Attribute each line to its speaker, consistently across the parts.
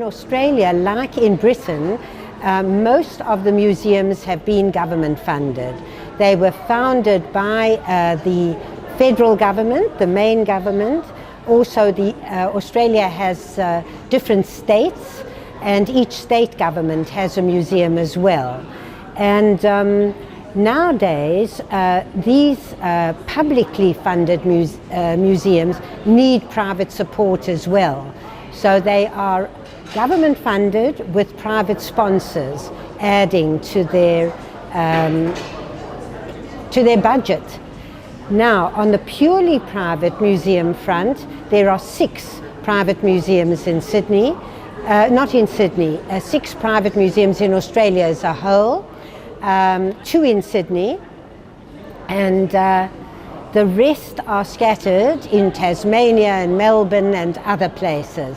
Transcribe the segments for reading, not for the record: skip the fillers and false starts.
Speaker 1: Australia, like in Britain, most of the museums have been government funded. They were founded by the federal government, the main government. Also, Australia has different states, and each state government has a museum as well. And nowadays, these publicly funded museums need private support as well. So they are government funded with private sponsors adding to their budget. Now, on the purely private museum front, there are 6 private museums in Sydney, not in Sydney, 6 private museums in Australia as a whole, 2 in Sydney, and the rest are scattered in Tasmania and Melbourne and other places.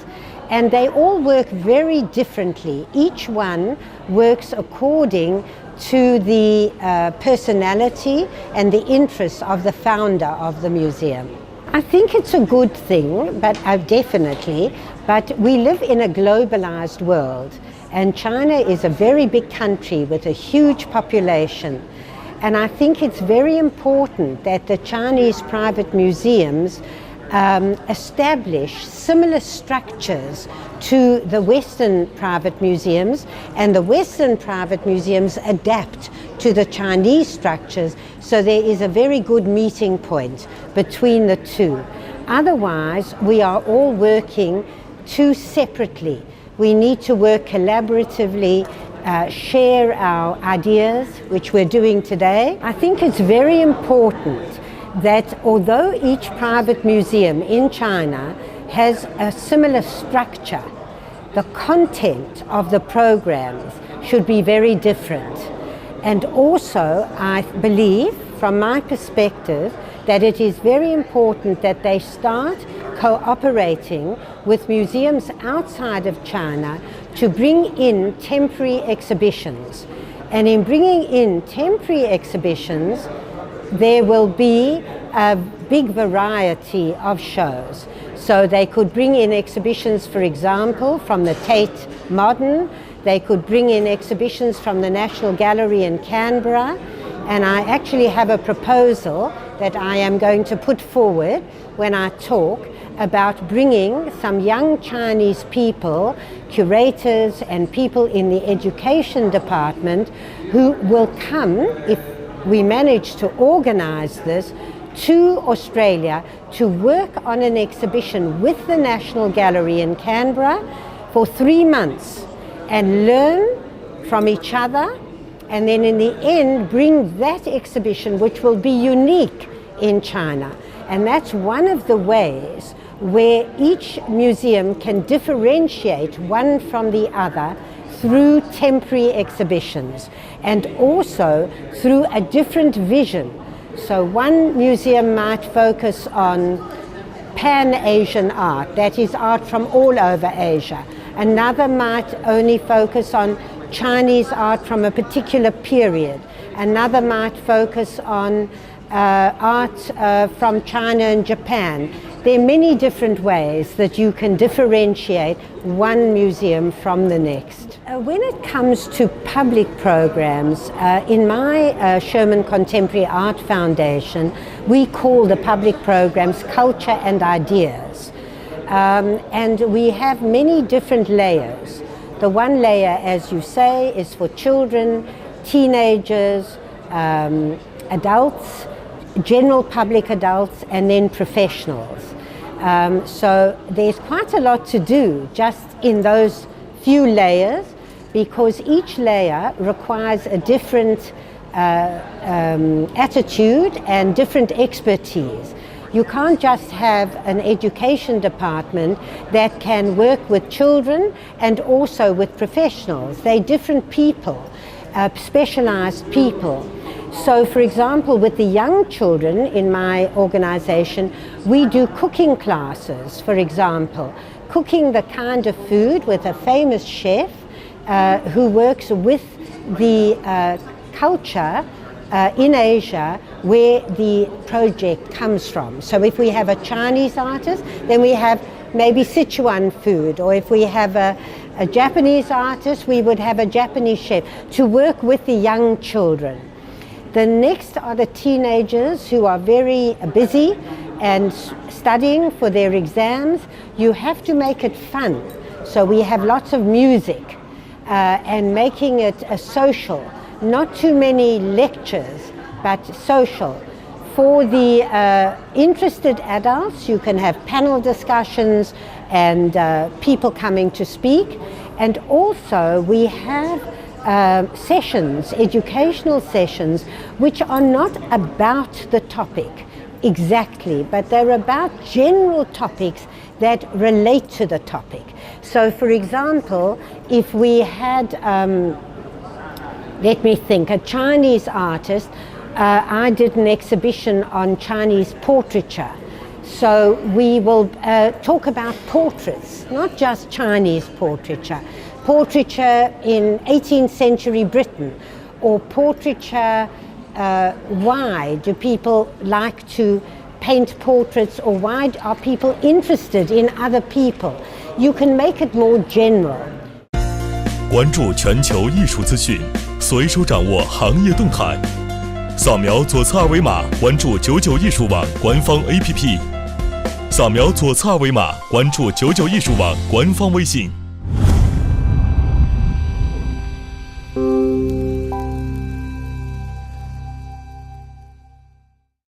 Speaker 1: And they all work very differently. Each one works according to the personality and the interests of the founder of the museum. I think it's a good thing, but definitely, but we live in a globalized world, and China is a very big country with a huge population. And I think it's very important that the Chinese private museums establish similar structures to the Western private museums, and the Western private museums adapt to the Chinese structures, so there is a very good meeting point between the two. Otherwise, we are all working too separately. We need to work collaboratively, share our ideas, which we're doing today. I think it's very important that although each private museum in China has a similar structure, the content of the programs should be very different. And also, I believe, from my perspective, that it is very important that they start cooperating with museums outside of China to bring in temporary exhibitions. And in bringing in temporary exhibitions, there will be a big variety of shows. So they could bring in exhibitions, for example, from the Tate Modern. They could bring in exhibitions from the National Gallery in Canberra. And I actually have a proposal that I am going to put forward when I talk about bringing some young Chinese people, curators and people in the education department, who will come, if we manage to organize this, to Australia to work on an exhibition with the National Gallery in Canberra for 3 months and learn from each other, and then in the end bring that exhibition, which will be unique in China. And that's one of the ways where each museum can differentiate one from the other through temporary exhibitions, and also through a different vision. So one museum might focus on Pan-Asian art, that is art from all over Asia. Another might only focus on Chinese art from a particular period. Another might focus on art from China and Japan. There are many different ways that you can differentiate one museum from the next. When it comes to public programs, in my Sherman Contemporary Art Foundation, we call the public programs Culture and Ideas. And we have many different layers. The one layer, as you say, is for children, teenagers, adults, general public adults, and then professionals. So there's quite a lot to do just in those few layers, because each layer requires a different attitude and different expertise. You can't just have an education department that can work with children and also with professionals. They're different people, specialized people. So, for example, with the young children in my organization, we do cooking classes, for example, cooking the kind of food with a famous chef who works with the culture in Asia where the project comes from. So if we have a Chinese artist, then we have maybe Sichuan food, or if we have a Japanese artist, we would have a Japanese chef to work with the young children. The next are the teenagers who are very busy and studying for their exams. You have to make it fun. So we have lots of music and making it a social, not too many lectures, but social. For the interested adults, you can have panel discussions and people coming to speak. And also we have sessions, educational sessions, which are not about the topic exactly, but they're about general topics that relate to the topic. So for example, if we had, let me think, a Chinese artist, I did an exhibition on Chinese portraiture. So we will talk about portraits, not just Chinese portraiture. Portraiture in 18th century Britain, or portraiture, why do people like to paint portraits, or why are people interested in other people? You can make it more general.
Speaker 2: 关注全球艺术资讯，随手掌握行业动态。扫描左侧二维码关注99艺术网官方 APP， 扫描左侧二维码关注99艺术网官方微信。